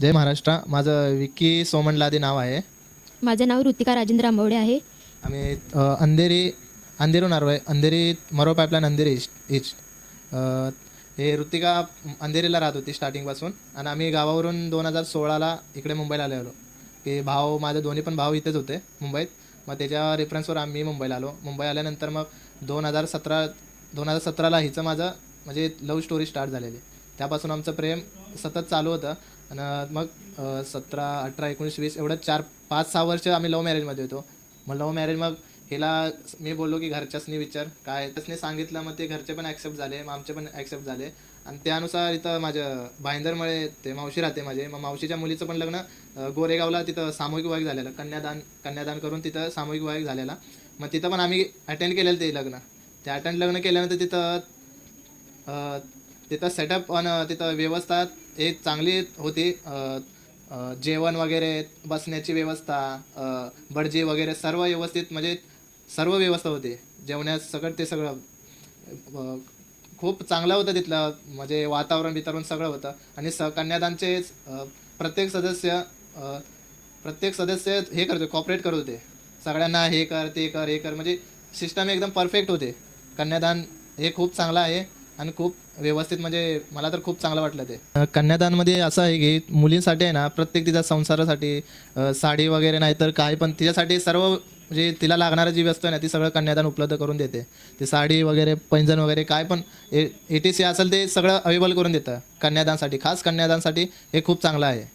जय महाराष्ट्र. माझं विक्की सोमन लादे नाव आहे. माझं नाव ऋतिका राजेंद्र आंबवडे आहे. आम्ही अंधेरीहून आलो आहे. अंधेरी मरो पाईपलाईन अंधेरी ईस्ट. हे ऋतिका अंधेरीला राहत होती स्टार्टिंगपासून आणि आम्ही गावावरून 2016ला इकडे मुंबईला आलो. की माझे दोन्ही पण भाऊ इथेच होते मुंबईत. मग त्याच्या रेफरन्सवर आम्ही मुंबईला आलो. मुंबई आल्यानंतर मग 2017ला हिचं माझं म्हणजे लव्ह स्टोरी स्टार्ट झालेली. त्यापासून आमचं प्रेम सतत चालू होतं. आणि मग 17, 18, 19, 20 एवढं 4-5-6 वर्ष आम्ही लव्ह मॅरेजमध्ये होतो. मग लव्ह मॅरेज मग हिला मी बोललो की घरच्यासनी विचार काय त्यासनी सांगितलं. मग ते घरचे पण ॲक्सेप्ट झाले, मग आमचे पण ॲक्सेप्ट झाले. आणि त्यानुसार इथं माझं भाईंदरमुळे ते मावशी राहते माझे. मग मावशीच्या मुलीचं पण लग्न गोरेगावला तिथं सामूहिक विवाह झालेलं. कन्यादान करून तिथं सामूहिक विवाह झालेला. मग तिथं पण आम्ही अटेंड केलेलं ते लग्न. ते लग्न केल्यानंतर तिथं सेटअप आणि तिथं व्यवस्था एक चांगली होती. जेवण वगैरे, बसण्याची व्यवस्था, भटजी वगैरे सर्व व्यवस्थित म्हणजे सर्व व्यवस्था होती. जेवण्यात ते सगळं खूप चांगलं होतं तिथलं. म्हणजे वातावरण सगळं होतं. आणि कन्यादानचे प्रत्येक सदस्य हे करत होते, कॉपरेट करत होते सगळ्यांना. हे कर ते कर हे कर म्हणजे सिस्टम एकदम परफेक्ट होते. कन्यादान हे खूप चांगलं आहे आणि खूप व्यवस्थित म्हणजे मला तर खूप चांगलं वाटलं ते. कन्यादानमध्ये असं आहे की मुलींसाठी आहे ना, प्रत्येक तिच्या संसारासाठी साडी वगैरे नाही तर काय पण तिच्यासाठी सर्व म्हणजे तिला लागणारं जी वस्तू आहे ना ती सगळं कन्यादान उपलब्ध करून देते. ते साडी वगैरे, पैंजण वगैरे काय पण ETC असेल ते सगळं अवेलेबल करून देतं कन्यादानसाठी. खास कन्यादानसाठी हे खूप चांगलं आहे.